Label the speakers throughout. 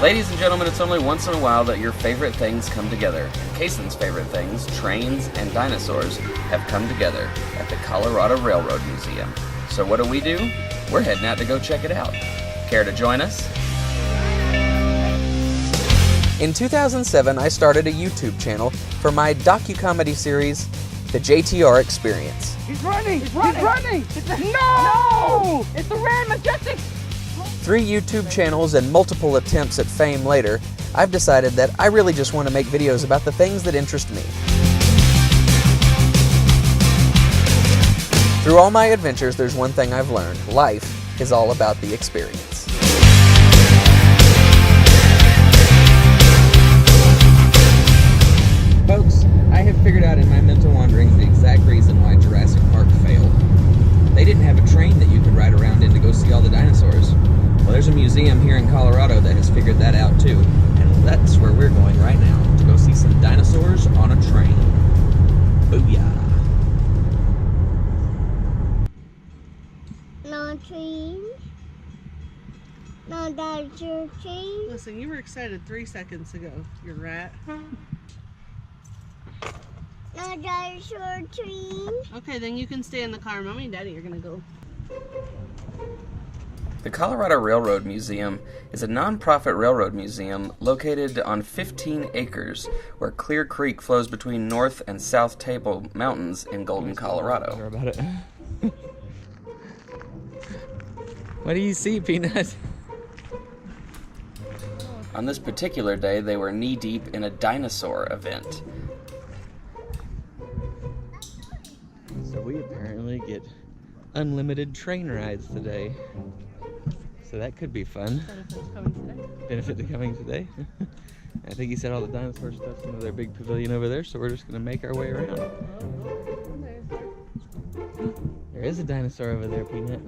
Speaker 1: Ladies and gentlemen, it's only once in a while that your favorite things come together. Kaysen's favorite things, trains and dinosaurs, have come together at the Colorado Railroad Museum. So what do? We're heading out to go check it out. Care to join us? In 2007, I started a YouTube channel for my docu-comedy series, The JTR Experience.
Speaker 2: He's running! He's running! No! It's the Rand Majestic!
Speaker 1: 3 YouTube channels and multiple attempts at fame later, I've decided that I really just want to make videos about the things that interest me. Through all my adventures, there's one thing I've learned. Life is all about the experience. Folks, I have figured out in my mental wanderings the exact reason why Jurassic Park failed. They didn't have a train that you could ride around in to go see all the dinosaurs. Well, there's a museum here in Colorado that has figured that out too, and that's where we're going right now, to go see some dinosaurs on a train. Booyah!
Speaker 3: No train. No dinosaur train.
Speaker 4: Listen, you were excited 3 seconds ago, you rat.
Speaker 3: No dinosaur train.
Speaker 4: Okay, then you can stay in the car. Mommy and Daddy are gonna go.
Speaker 1: The Colorado Railroad Museum is a non-profit railroad museum located on 15 acres where Clear Creek flows between North and South Table Mountains in Golden, Colorado.
Speaker 5: About it. What do you see, Peanut?
Speaker 1: On this particular day, they were knee-deep in a dinosaur event.
Speaker 5: So we apparently get unlimited train rides today. So that could be fun. Benefit to coming today. I think he said all the dinosaur stuff's in their big pavilion over there, so we're just gonna make our way around. There is a dinosaur over there, Peanut.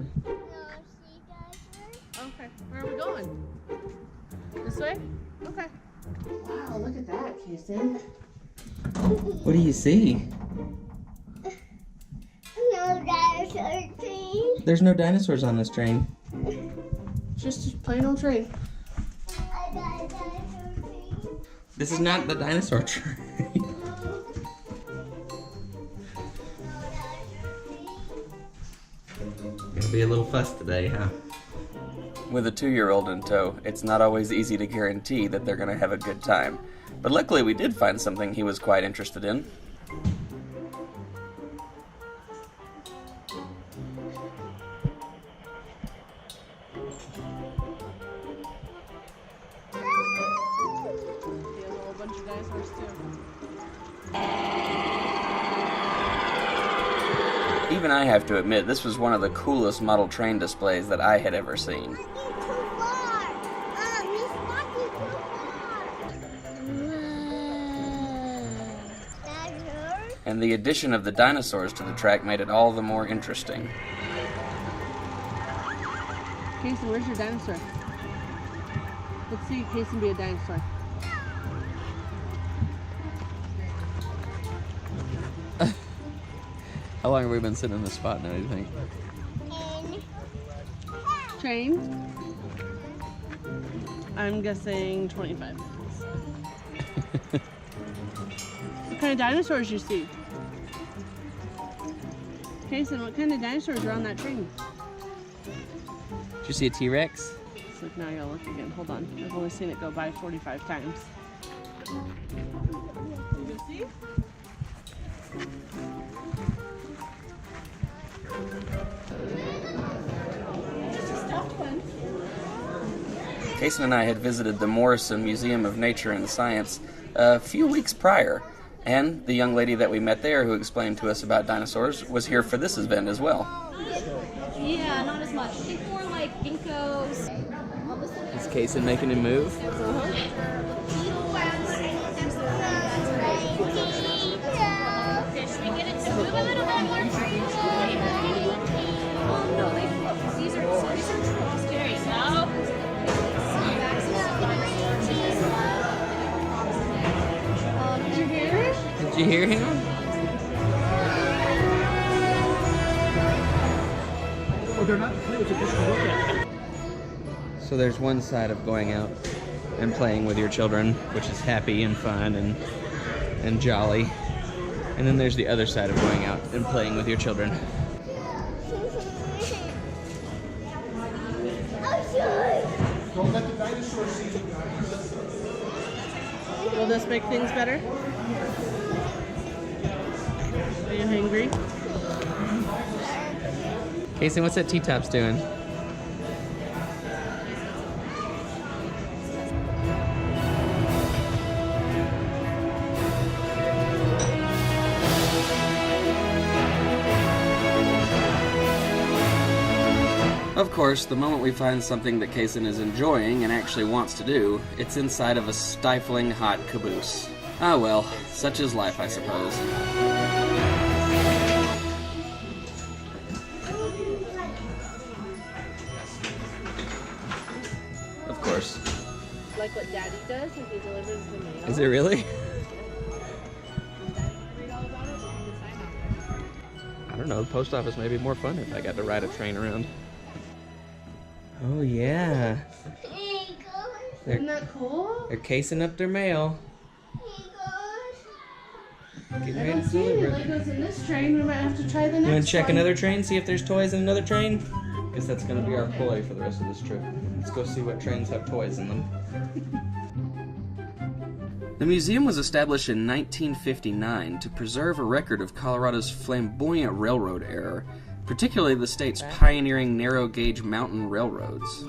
Speaker 4: Okay, where are we going? This way? Okay. Wow, look at that, Kaysen.
Speaker 1: What do you see?
Speaker 3: No dinosaur train.
Speaker 1: There's no dinosaurs on this train.
Speaker 4: Just a plain old train.
Speaker 3: I got a dinosaur train.
Speaker 1: This is not the dinosaur train. Gonna be a little fuss today, huh? With a 2-year-old in tow, it's not always easy to guarantee that they're gonna have a good time. But luckily we did find something he was quite interested in. Even I have to admit, this was one of the coolest model train displays that I had ever seen. And the addition of the dinosaurs to the track made it all the more interesting.
Speaker 4: Kaysen, where's your dinosaur? Let's see Kaysen be a dinosaur.
Speaker 5: How long have we been sitting in this spot now, do you think?
Speaker 4: Train? I'm guessing 25. What kind of dinosaurs you see? Kaysen, what kind of dinosaurs are on that train?
Speaker 5: Did you see a T-Rex?
Speaker 4: It's like, now I gotta look again. Hold on. I've only seen it go by 45 times. You can see?
Speaker 1: Kaysen and I had visited the Morrison Museum of Nature and Science a few weeks prior, and the young lady that we met there who explained to us about dinosaurs was here for this event as well.
Speaker 6: Yeah, not as much. Think more like ginkgos.
Speaker 5: Is Kaysen making a move?
Speaker 6: Okay, should we get it to move a little bit more? No, these are scary. No. Did you hear it?
Speaker 5: Did you hear him?
Speaker 2: Oh, they're not clear. It's a look at.
Speaker 5: So there's one side of going out and playing with your children, which is happy and fun and jolly. And then there's the other side of going out and playing with your children.
Speaker 3: Oh,
Speaker 2: Don't let the dinosaur see you.
Speaker 4: Will this make things better? Are you hungry?
Speaker 5: Casey, what's that T-Tops doing? Of course, the moment we find something that Kaysen is enjoying and actually wants to do, it's inside of a stifling hot caboose. Ah well, such is life, I suppose. Of course.
Speaker 4: Like what Daddy does when he delivers the mail.
Speaker 5: Is it really? I don't know, the post office may be more fun if I got to ride a train around. Oh yeah.
Speaker 4: Isn't that cool?
Speaker 5: They're casing up their mail. Getting
Speaker 4: I
Speaker 5: ready
Speaker 4: don't
Speaker 5: to
Speaker 4: see any
Speaker 5: deliver.
Speaker 4: Legos in this train. We might have to try the next
Speaker 5: You want to check
Speaker 4: one.
Speaker 5: another train, see if there's toys in another train? Guess that's going to be our ploy for the rest of this trip. Let's go see what trains have toys in them. The museum was established in 1959 to preserve a record of Colorado's flamboyant railroad era, particularly the state's pioneering narrow-gauge mountain railroads.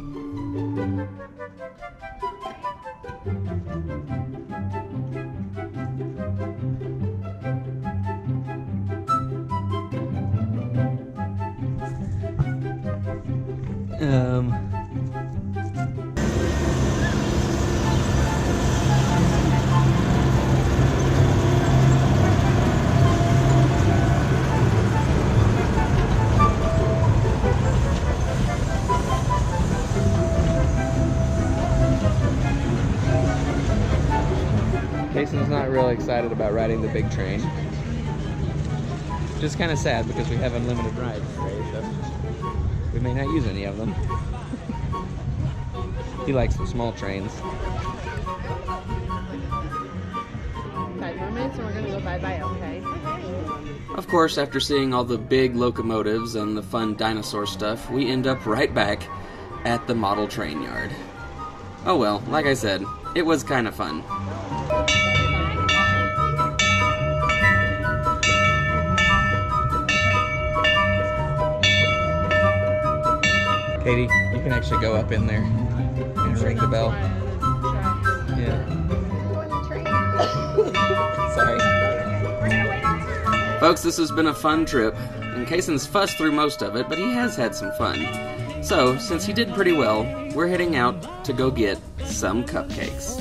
Speaker 5: Jason's not really excited about riding the big train. Just kind of sad because we have unlimited rides today, so we may not use any of them. He likes the small trains.
Speaker 4: 5 more minutes and we're gonna go bye-bye, okay?
Speaker 5: Of course, after seeing all the big locomotives and the fun dinosaur stuff, we end up right back at the model train yard. Oh well, like I said, it was kind of fun. Katie, you can actually go up in there and ring the bell. Yeah. Sorry. Folks, this has been a fun trip, and Kaysen's fussed through most of it, but he has had some fun. So, since he did pretty well, we're heading out to go get some cupcakes.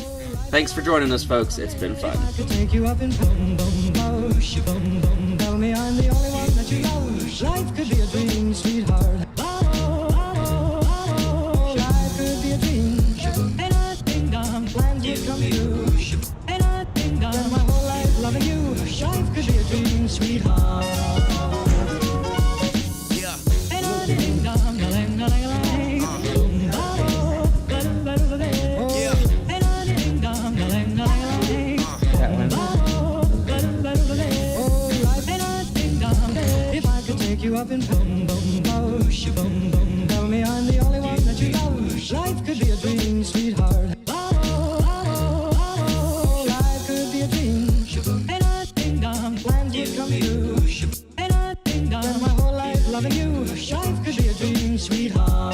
Speaker 5: Thanks for joining us, folks. It's been fun.
Speaker 7: I could take you up and boom, boom, bosh, boom, boom. Tell me I'm the only one that you know. Life could be a dream, sweetheart. Life could be a dream. And I ding dong, plans would come true. And I ding dong, my whole life loving you. Life could be a dream, sweetheart. Yeah. And I ding dong, ding dong, ding dong. You up and boom, boom, bosh, boom, boom. Tell me I'm the only one that you know. Life could be a dream, sweetheart. Life could be a dream. And I ding dong, plans would come true. And I ding dong, my whole life loving you. Life could be a dream, sweetheart.